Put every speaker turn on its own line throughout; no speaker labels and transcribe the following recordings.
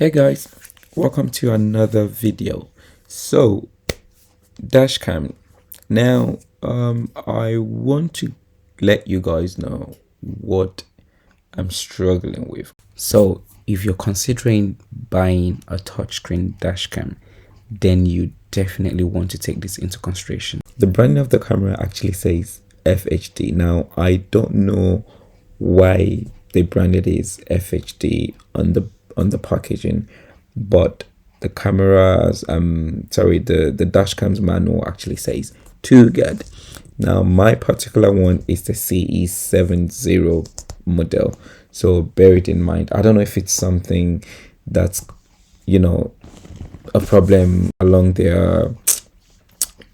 Hey guys, welcome to another video. So dash cam. Now I want to let you guys know what I'm struggling with. So if you're considering buying a touchscreen dash cam, then you definitely want to take this into consideration. The branding of the camera actually says FHD. Now I don't know why they branded it as FHD on the packaging, but the cameras the dash cam's manual actually says Toguard. Now my particular one is the CE70 model, so bear it in mind. I don't know if it's something that's a problem along their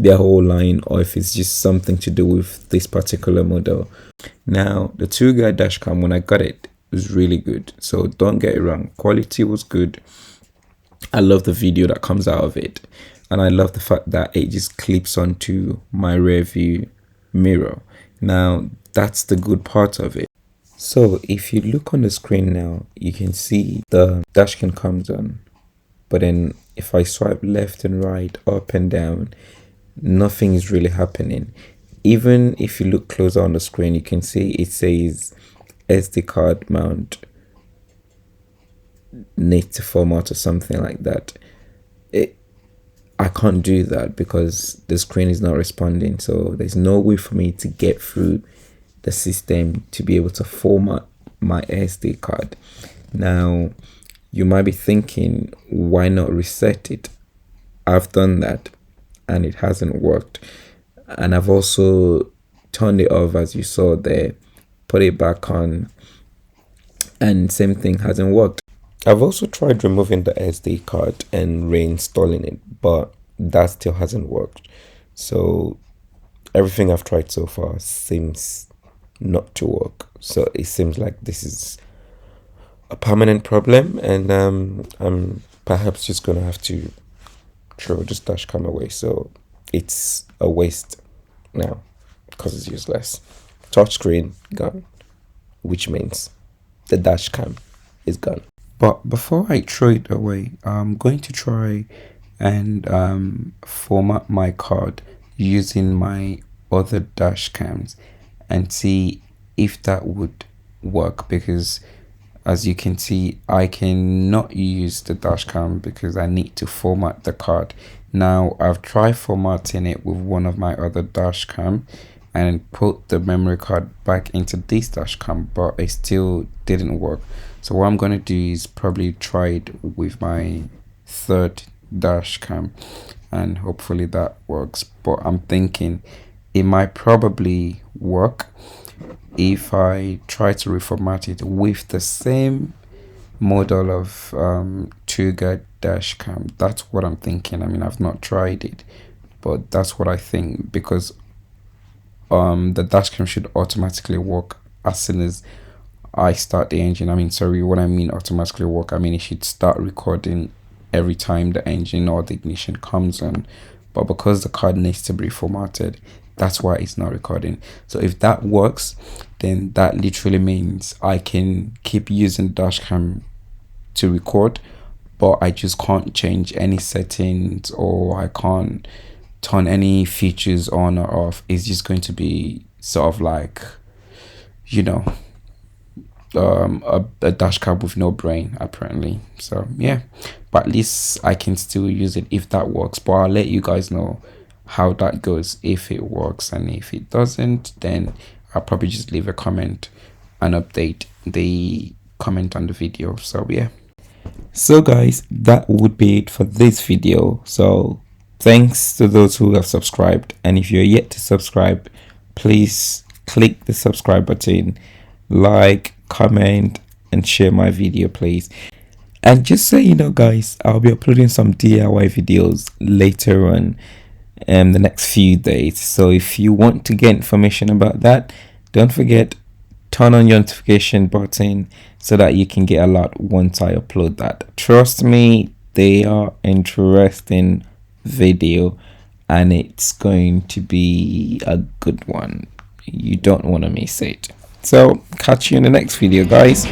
whole line, or if it's just something to do with this particular model. Now the Toguard dashcam, when I got it, was really good, so don't get it wrong, quality was good. I love the video that comes out of it, and I love the fact that it just clips onto my rear view mirror. Now that's the good part of it. So if you look on the screen now, you can see the dashcam comes on, but then if I swipe left and right, up and down, nothing is really happening. Even if you look closer on the screen, you can see it says SD card mount need to format or something like that. I can't do that because the screen is not responding, so there's no way for me to get through the system to be able to format my SD card. Now you might be thinking, why not reset it? I've done that and it hasn't worked, and I've also turned it off, as you saw there, put it back on, and same thing, hasn't worked. I've also tried removing the SD card and reinstalling it, but that still hasn't worked. So everything I've tried so far seems not to work. So it seems like this is a permanent problem, and I'm perhaps just gonna have to throw this dash cam away. So it's a waste now because it's useless. Touchscreen gone, which means the dash cam is gone. But before I throw it away, I'm going to try and format my card using my other dash cams and see if that would work, because as you can see, I cannot use the dash cam because I need to format the card. Now I've tried formatting it with one of my other dash cam and put the memory card back into this dash cam, but it still didn't work. So what I'm going to do is probably try it with my third dash cam and hopefully that works. But I'm thinking it might probably work if I try to reformat it with the same model of Toguard dash cam. That's what I'm thinking. I mean, I've not tried it, but that's what I think, because the dash cam should automatically work as soon as I start the engine. I mean, sorry, what I mean automatically work, I mean it should start recording every time the engine or the ignition comes on. But because the card needs to be formatted, that's why it's not recording. So if that works, then that literally means I can keep using the dash cam to record, but I just can't change any settings, or I can't turn any features on or off. It's just going to be sort of like, a dash cam with no brain, apparently. So yeah, but at least I can still use it if that works. But I'll let you guys know how that goes, if it works, and if it doesn't, then I'll probably just leave a comment and update the comment on the video. So yeah, so guys, that would be it for this video. So thanks to those who have subscribed, and if you're yet to subscribe, please click the subscribe button, like, comment, and share my video, please. And just so you know guys, I'll be uploading some DIY videos later on the next few days. So if you want to get information about that, don't forget, turn on your notification button so that you can get alert once I upload that. Trust me, they are interesting video and it's going to be a good one. You don't want to miss it. So catch you in the next video, guys.